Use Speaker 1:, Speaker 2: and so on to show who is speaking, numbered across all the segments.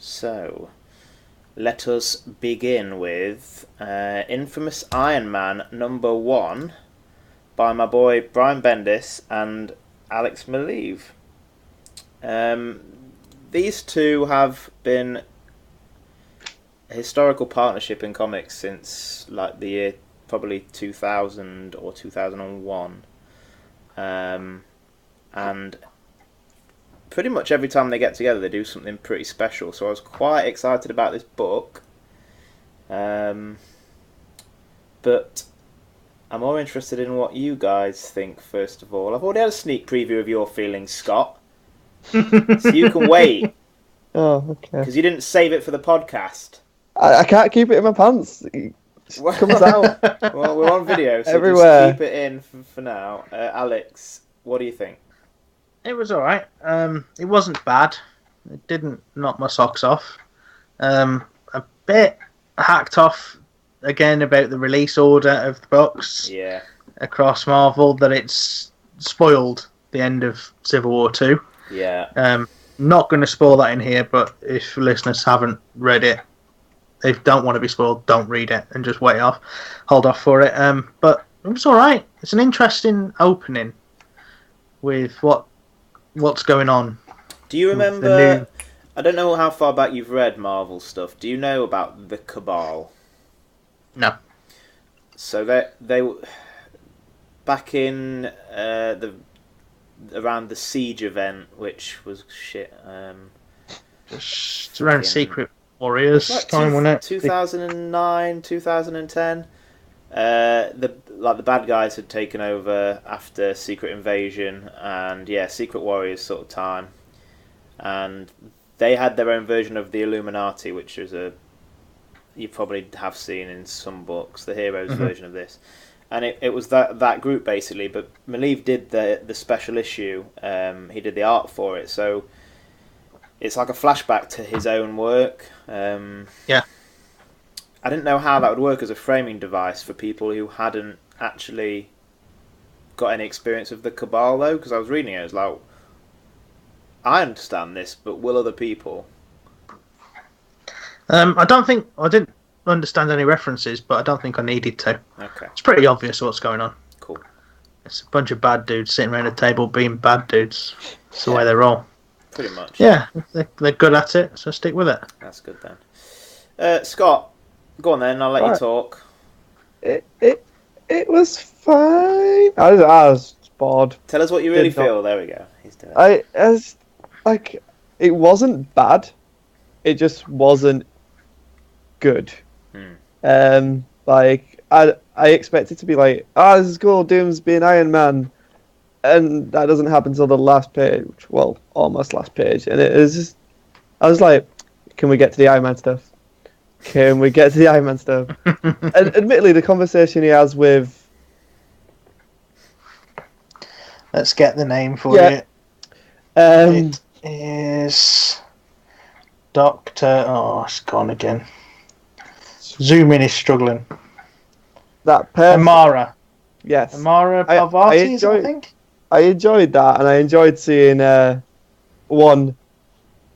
Speaker 1: So, let us begin with Infamous Iron Man #1 by my boy Brian Bendis and Alex Maleev. These two have been a historical partnership in comics since like the year probably 2000 or 2001. And pretty much every time they get together they do something pretty special, so I was quite excited about this book, but I'm more interested in what you guys think first of all. I've already had a sneak preview of your feelings, Scott, so you can wait.
Speaker 2: Oh, okay.
Speaker 1: Because you didn't save it for the podcast.
Speaker 2: I can't keep it in my pants. It comes out.
Speaker 1: Well, we're on video, so
Speaker 2: everywhere.
Speaker 1: just keep it in for now. Alex, what do you think?
Speaker 3: It was alright. It wasn't bad. It didn't knock my socks off. A bit hacked off again about the release order of the books across Marvel, that it's spoiled the end of Civil War 2.
Speaker 1: Yeah.
Speaker 3: Not going to spoil that in here, but if listeners haven't read it, they don't want to be spoiled, don't read it and just hold off for it. But it was alright. It's an interesting opening with what's going on.
Speaker 1: Do you remember? I don't know how far back you've read Marvel stuff. Do you know about the Cabal?
Speaker 3: No.
Speaker 1: So they back in around the Siege event, which was shit.
Speaker 3: Just around Secret Warriors time, wasn't it?
Speaker 1: 2009, 2010. The bad guys had taken over after Secret Invasion, and Secret Warriors sort of time, and they had their own version of the Illuminati, which is you probably have seen in some books, the heroes version of this, and it was that group basically. But Maleev did the special issue. He did the art for it, so it's like a flashback to his own work. I didn't know how that would work as a framing device for people who hadn't actually got any experience of the Cabal, though, because I was reading it, I was like, I understand this, but will other people?
Speaker 3: I didn't understand any references, but I don't think I needed to.
Speaker 1: Okay.
Speaker 3: It's pretty obvious what's going on.
Speaker 1: Cool.
Speaker 3: It's a bunch of bad dudes sitting around a table being bad dudes. It's the way they roll.
Speaker 1: Pretty much.
Speaker 3: Yeah, they're good at it, so stick with it.
Speaker 1: That's good then. Scott, go on then, I'll let you talk.
Speaker 2: It was fine. I was bored.
Speaker 1: Tell us what you really feel. There we go. He's doing it.
Speaker 2: It wasn't bad. It just wasn't good. I expected to be like, this is cool, Doom's being Iron Man, and that doesn't happen until the last page. Well, almost last page, and it is just, I was like, can we get to the Iron Man stuff? Can we get to the Iron Man stuff? And admittedly, the conversation he has with...
Speaker 3: Let's get the name for it. It is Doctor... Oh, it's gone again. Zoom in is struggling.
Speaker 2: That person...
Speaker 3: Amara.
Speaker 2: Yes.
Speaker 3: Amara Parvati, I think?
Speaker 2: I enjoyed that, and I enjoyed seeing one...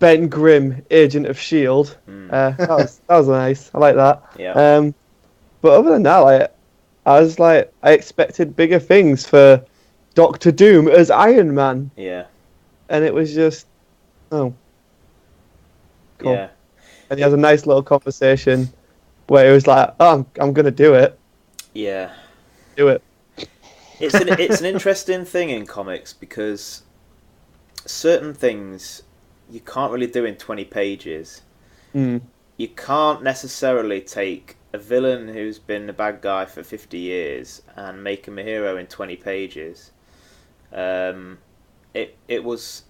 Speaker 2: Ben Grimm, Agent of S.H.I.E.L.D. That was nice. I like that.
Speaker 1: Yeah.
Speaker 2: But other than that, I expected bigger things for Doctor Doom as Iron Man.
Speaker 1: Yeah.
Speaker 2: And it was just, cool.
Speaker 1: Yeah.
Speaker 2: And he has a nice little conversation where he was like, I'm gonna do it.
Speaker 1: Yeah.
Speaker 2: Do it.
Speaker 1: It's an interesting thing in comics because certain things you can't really do in 20 pages. You can't necessarily take a villain who's been a bad guy for 50 years and make him a hero in 20 pages. It was...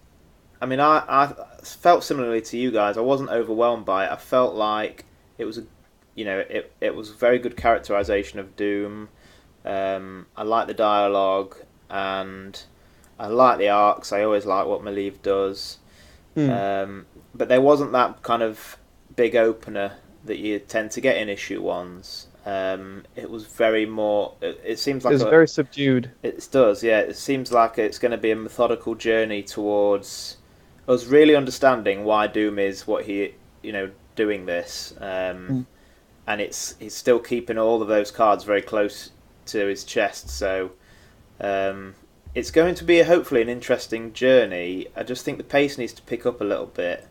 Speaker 1: I mean, I felt similarly to you guys. I wasn't overwhelmed by it. I felt like it was it was very good characterization of Doom. I like the dialogue and I like the arcs. I always like what Maleev does. But there wasn't that kind of big opener that you tend to get in issue ones. It was very more... It seems like
Speaker 2: it was very subdued.
Speaker 1: It does, yeah. It seems like it's going to be a methodical journey towards us really understanding why Doom is what he doing this, and he's still keeping all of those cards very close to his chest. So it's going to be hopefully an interesting journey. I just think the pace needs to pick up a little bit.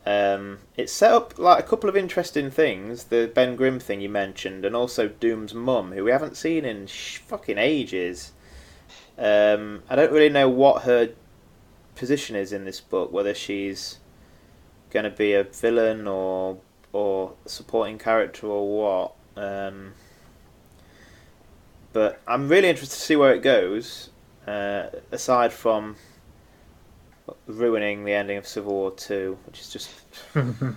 Speaker 1: It's set up like a couple of interesting things. The Ben Grimm thing you mentioned, and also Doom's mum, who we haven't seen in fucking ages. I don't really know what her position is in this book, whether she's going to be a villain or supporting character or what. But I'm really interested to see where it goes. Aside from ruining the ending of Civil War 2, which is just
Speaker 3: there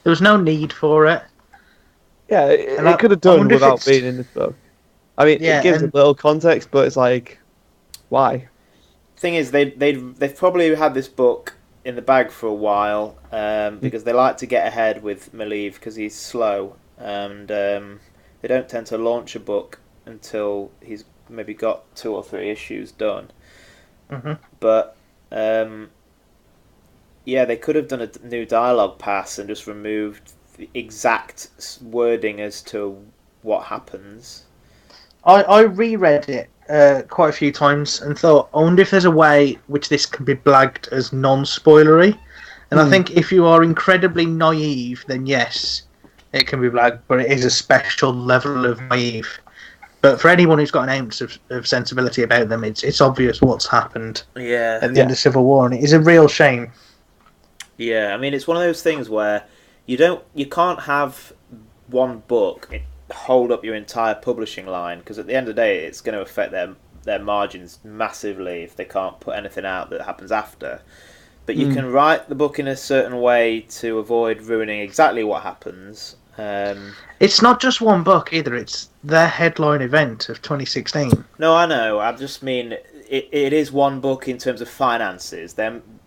Speaker 3: was no need for it.
Speaker 2: Yeah, it could have done without being in this book. I mean, it gives a little context, but it's like, why?
Speaker 1: Thing is, they've probably had this book in the bag for a while because they like to get ahead with Maleev because he's slow, and they don't tend to launch a book until he's maybe got 2 or 3 issues done. But they could have done a new dialogue pass and just removed the exact wording as to what happens.
Speaker 3: I reread it quite a few times and thought, I wonder if there's a way which this can be blagged as non-spoilery. And I think if you are incredibly naive, then yes, it can be blagged, but it is a special level of naive. But for anyone who's got an ounce of sensibility about them, it's obvious what's happened at the end of Civil War, and it is a real shame.
Speaker 1: Yeah, I mean, it's one of those things where you can't have one book hold up your entire publishing line, because at the end of the day, it's going to affect their margins massively if they can't put anything out that happens after. But you can write the book in a certain way to avoid ruining exactly what happens.
Speaker 3: It's not just one book either, it's their headline event of 2016.
Speaker 1: No, I know. I just mean it is one book in terms of finances.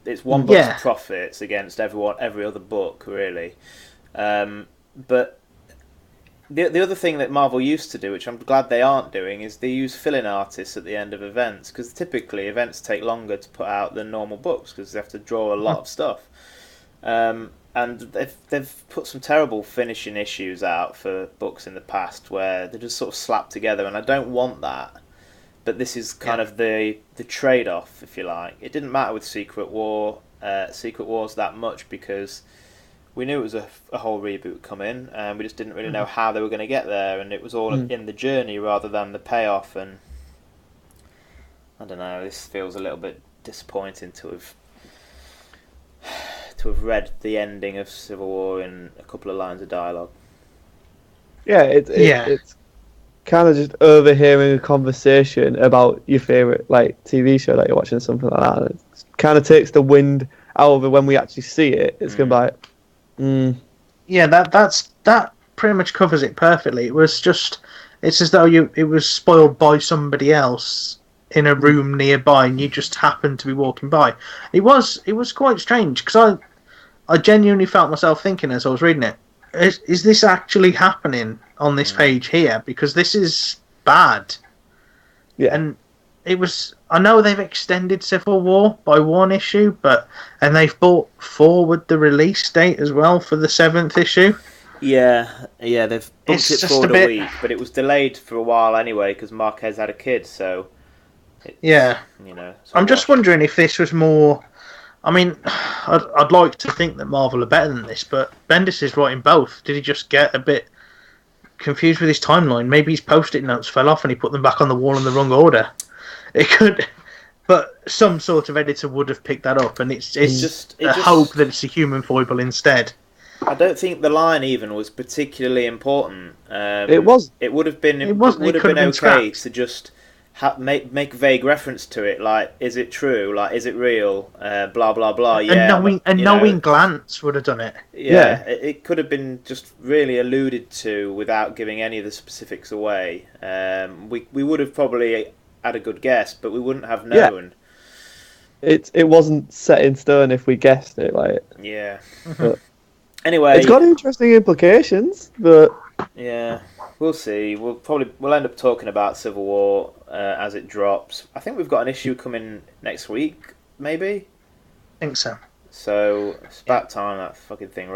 Speaker 1: It's one book's profits against every other book, really. But the other thing that Marvel used to do, which I'm glad they aren't doing, is they use fill-in artists at the end of events, because typically events take longer to put out than normal books because they have to draw a lot of stuff. And they've put some terrible finishing issues out for books in the past where they're just sort of slapped together, and I don't want that. But this is kind of the trade-off, if you like. It didn't matter with Secret Wars that much because we knew it was a whole reboot coming, and we just didn't really know how they were going to get there, and it was all in the journey rather than the payoff. And I don't know, this feels a little bit disappointing to have read the ending of Civil War in a couple of lines of dialogue.
Speaker 2: Yeah, it's kind of just overhearing a conversation about your favourite TV show that you're watching, something like that. It kind of takes the wind out of it when we actually see it. It's going to be like,
Speaker 3: Yeah, that pretty much covers it perfectly. It's as though it was spoiled by somebody else in a room nearby, and you just happened to be walking by. It was quite strange because I genuinely felt myself thinking as I was reading it, is this actually happening on this page here? Because this is bad.
Speaker 2: Yeah.
Speaker 3: And it was. I know they've extended Civil War by 1 issue, and they've brought forward the release date as well for the 7th issue.
Speaker 1: Yeah, they've bumped it forward a week, but it was delayed for a while anyway because Marquez had a kid, so.
Speaker 3: I'm just wondering if this was more. I mean, I'd like to think that Marvel are better than this, but Bendis is writing both. Did he just get a bit confused with his timeline? Maybe his post-it notes fell off and he put them back on the wall in the wrong order. It could, but some sort of editor would have picked that up, and it's just hope that it's a human foible instead.
Speaker 1: I don't think the line even was particularly important.
Speaker 2: It was.
Speaker 1: It would have been. It would have been okay to just. Make vague reference to it, like, is it true? Like, is it real? Blah blah blah.
Speaker 3: Knowing glance would have done it.
Speaker 1: Yeah, it could have been just really alluded to without giving any of the specifics away. We would have probably had a good guess, but we wouldn't have known.
Speaker 2: Yeah. It wasn't set in stone if we guessed it, like.
Speaker 1: Yeah.
Speaker 2: But
Speaker 1: anyway,
Speaker 2: it's got interesting implications, but.
Speaker 1: Yeah. We'll see. We'll end up talking about Civil War as it drops. I think we've got an issue coming next week, maybe.
Speaker 3: I think so.
Speaker 1: So it's about time that fucking thing